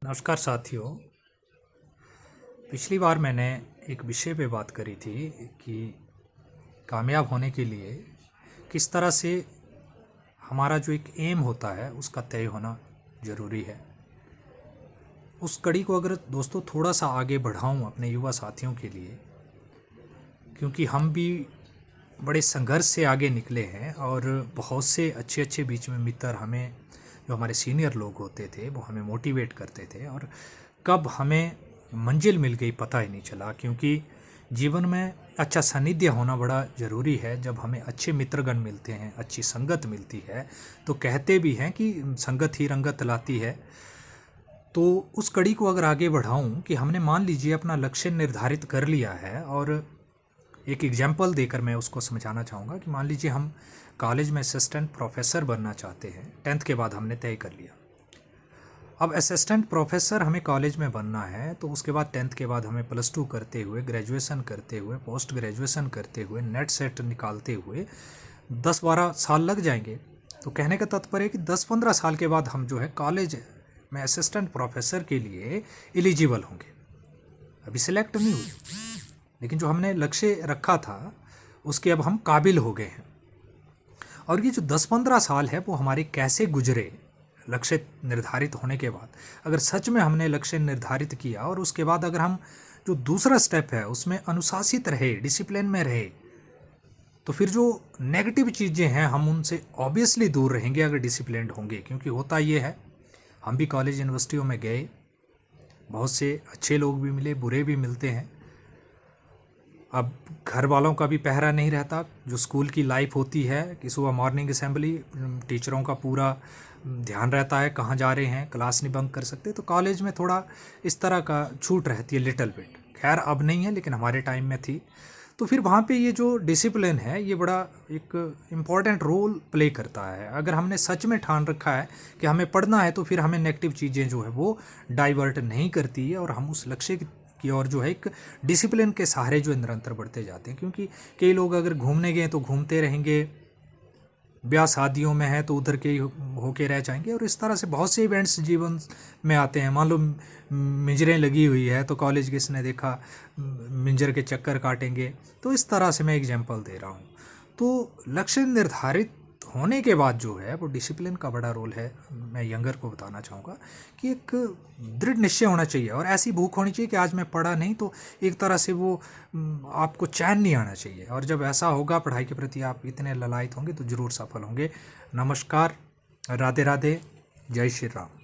नमस्कार साथियों। पिछली बार मैंने एक विषय पे बात करी थी कि कामयाब होने के लिए किस तरह से हमारा जो एक एम होता है उसका तय होना ज़रूरी है। उस कड़ी को अगर दोस्तों थोड़ा सा आगे बढ़ाऊं अपने युवा साथियों के लिए, क्योंकि हम भी बड़े संघर्ष से आगे निकले हैं और बहुत से अच्छे अच्छे बीच में मित्र हमें, जो हमारे सीनियर लोग होते थे, वो हमें मोटिवेट करते थे और कब हमें मंजिल मिल गई पता ही नहीं चला। क्योंकि जीवन में अच्छा सानिध्य होना बड़ा ज़रूरी है। जब हमें अच्छे मित्रगण मिलते हैं, अच्छी संगत मिलती है, तो कहते भी हैं कि संगत ही रंगत लाती है। तो उस कड़ी को अगर आगे बढ़ाऊं कि हमने मान लीजिए अपना लक्ष्य निर्धारित कर लिया है, और एक एग्जाम्पल देकर मैं उसको समझाना चाहूँगा कि मान लीजिए हम कॉलेज में असिस्टेंट प्रोफेसर बनना चाहते हैं। 10th के बाद हमने तय कर लिया। अब असिस्टेंट प्रोफेसर हमें कॉलेज में बनना है, तो उसके बाद 10th के बाद हमें +2 करते हुए, ग्रेजुएशन करते हुए, पोस्ट ग्रेजुएशन करते हुए, नेट सेट निकालते हुए 10-12 साल लग जाएंगे। तो कहने का तात्पर्य है कि 10-15 साल के बाद हम जो है कॉलेज में असिस्टेंट प्रोफेसर के लिए एलिजिबल होंगे। अभी सिलेक्ट नहीं हुए, लेकिन जो हमने लक्ष्य रखा था उसके अब हम काबिल हो गए हैं। और ये जो 10-15 साल है वो हमारे कैसे गुजरे लक्ष्य निर्धारित होने के बाद, अगर सच में हमने लक्ष्य निर्धारित किया और उसके बाद अगर हम जो दूसरा स्टेप है उसमें अनुशासित रहे, डिसिप्लिन में रहे, तो फिर जो नेगेटिव चीज़ें हैं हम उनसे ऑब्वियसली दूर रहेंगे अगर डिसिप्लिन्ड होंगे। क्योंकि होता ये है, हम भी कॉलेज यूनिवर्सिटियों में गए, बहुत से अच्छे लोग भी मिले, बुरे भी मिलते हैं। अब घर वालों का भी पहरा नहीं रहता। जो स्कूल की लाइफ होती है कि सुबह मॉर्निंग असेंबली, टीचरों का पूरा ध्यान रहता है कहाँ जा रहे हैं, क्लास नहीं बंक कर सकते। तो कॉलेज में थोड़ा इस तरह का छूट रहती है, लिटिल बिट। खैर अब नहीं है, लेकिन हमारे टाइम में थी। तो फिर वहाँ पे ये जो डिसिप्लिन है ये बड़ा एक इम्पॉर्टेंट रोल प्ले करता है। अगर हमने सच में ठान रखा है कि हमें पढ़ना है, तो फिर हमें नेगेटिव चीज़ें जो है वो डाइवर्ट नहीं करती है और हम उस लक्ष्य की ओर जो है एक डिसिप्लिन के सहारे जो निरंतर बढ़ते जाते हैं। क्योंकि कई लोग अगर घूमने गए तो घूमते रहेंगे, ब्याह शादियों में है तो उधर के ही होके रह जाएंगे, और इस तरह से बहुत से इवेंट्स जीवन में आते हैं। मान लो मिंजरें लगी हुई है तो कॉलेज किसने देखा, मिंजर के चक्कर काटेंगे। तो इस तरह से मैं एग्जांपल दे रहा हूँ। तो लक्ष्य निर्धारित होने के बाद जो है वो डिसिप्लिन का बड़ा रोल है। मैं यंगर को बताना चाहूँगा कि एक दृढ़ निश्चय होना चाहिए और ऐसी भूख होनी चाहिए कि आज मैं पढ़ा नहीं तो एक तरह से वो आपको चैन नहीं आना चाहिए। और जब ऐसा होगा, पढ़ाई के प्रति आप इतने ललायत होंगे तो ज़रूर सफल होंगे। नमस्कार, राधे राधे, जय श्री राम।